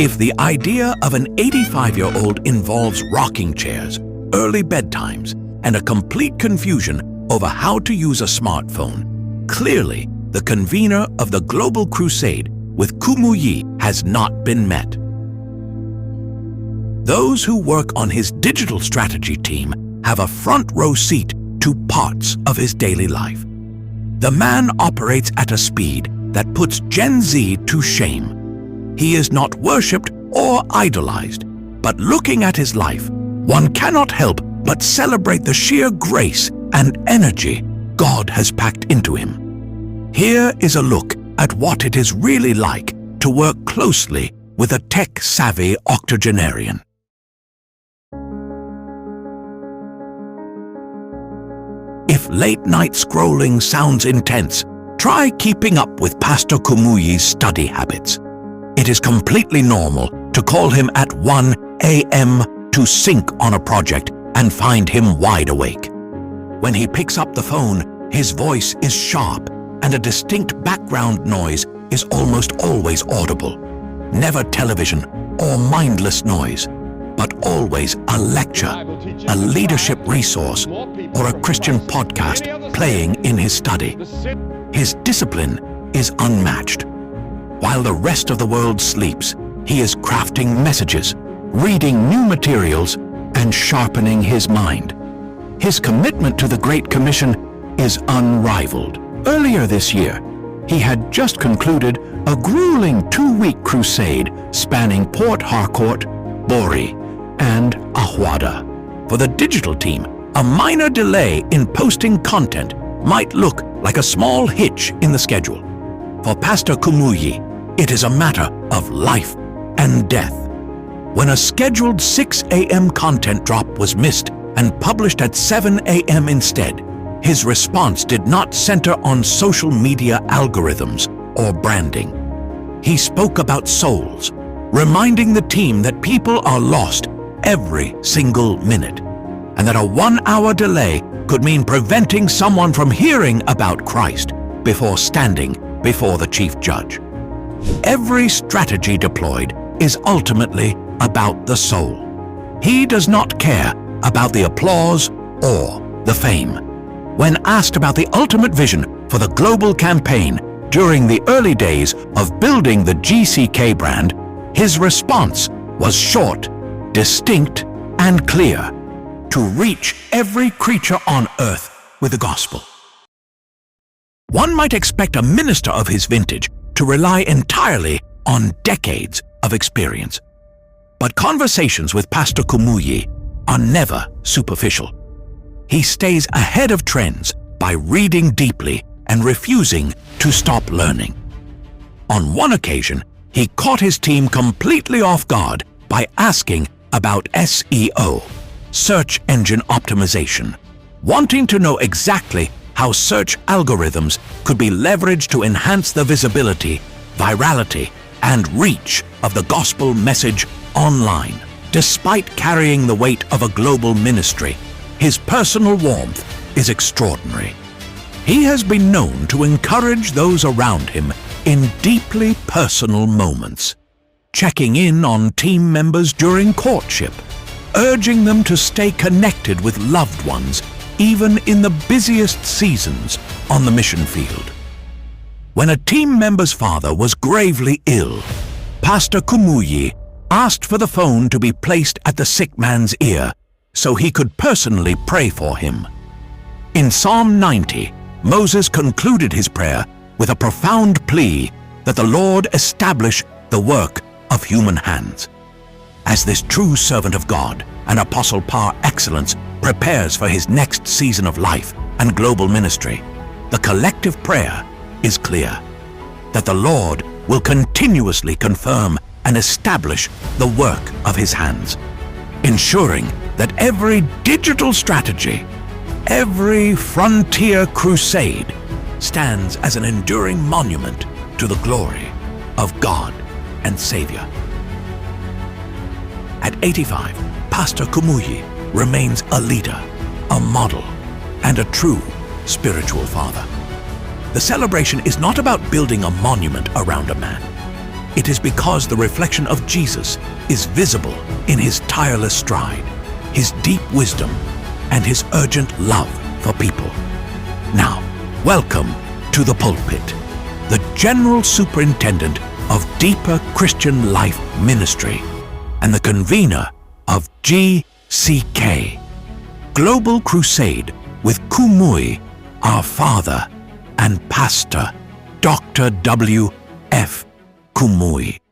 If the idea of an 85-year-old involves rocking chairs, early bedtimes, and a complete confusion over how to use a smartphone, clearly the convener of the global crusade with Kumuyi has not been met. Those who work on his digital strategy team have a front row seat to parts of his daily life. The man operates at a speed that puts Gen Z to shame. He is not worshipped or idolized, but looking at his life, one cannot help but celebrate the sheer grace and energy God has packed into him. Here is a look at what it is really like to work closely with a tech-savvy octogenarian. If late-night scrolling sounds intense, try keeping up with Pastor Kumuyi's study habits. It is completely normal to call him at 1 a.m. to sync on a project and find him wide awake. When he picks up the phone, his voice is sharp and a distinct background noise is almost always audible. Never television or mindless noise, but always a lecture, a leadership resource, or a Christian podcast playing in his study. His discipline is unmatched. While the rest of the world sleeps, he is crafting messages, reading new materials, and sharpening his mind. His commitment to the Great Commission is unrivaled. Earlier this year, he had just concluded a grueling 2-week crusade spanning Port Harcourt, Bori, and Ahwada. For the digital team, a minor delay in posting content might look like a small hitch in the schedule. For Pastor Kumuyi, it is a matter of life and death. When a scheduled 6 a.m. content drop was missed and published at 7 a.m. instead, his response did not center on social media algorithms or branding. He spoke about souls, reminding the team that people are lost every single minute, and that a 1-hour delay could mean preventing someone from hearing about Christ before standing before the chief judge. Every strategy deployed is ultimately about the soul. He does not care about the applause or the fame. When asked about the ultimate vision for the global campaign during the early days of building the GCK brand, his response was short, distinct, and clear: to reach every creature on earth with the gospel. One might expect a minister of his vintage to rely entirely on decades of experience. But conversations with Pastor Kumuyi are never superficial. He stays ahead of trends by reading deeply and refusing to stop learning. On one occasion, he caught his team completely off guard by asking about SEO, search engine optimization, wanting to know exactly how search algorithms could be leveraged to enhance the visibility, virality, and reach of the gospel message online. Despite carrying the weight of a global ministry, his personal warmth is extraordinary. He has been known to encourage those around him in deeply personal moments, checking in on team members during courtship, urging them to stay connected with loved ones even in the busiest seasons on the mission field. When a team member's father was gravely ill, Pastor Kumuyi asked for the phone to be placed at the sick man's ear so he could personally pray for him. In Psalm 90, Moses concluded his prayer with a profound plea that the Lord establish the work of human hands. As this true servant of God and apostle par excellence prepares for his next season of life and global ministry, the collective prayer is clear: that the Lord will continuously confirm and establish the work of his hands, ensuring that every digital strategy, every frontier crusade stands as an enduring monument to the glory of God and Savior. At 85, Pastor Kumuyi remains a leader, a model, and a true spiritual father. The celebration is not about building a monument around a man. It is because the reflection of Jesus is visible in his tireless stride, his deep wisdom, and his urgent love for people. Now, welcome to the pulpit, the General Superintendent of Deeper Christian Life Ministry and the convener of GCK, Global Crusade with Kumuyi, our Father, and Pastor Dr. W. F. Kumuyi.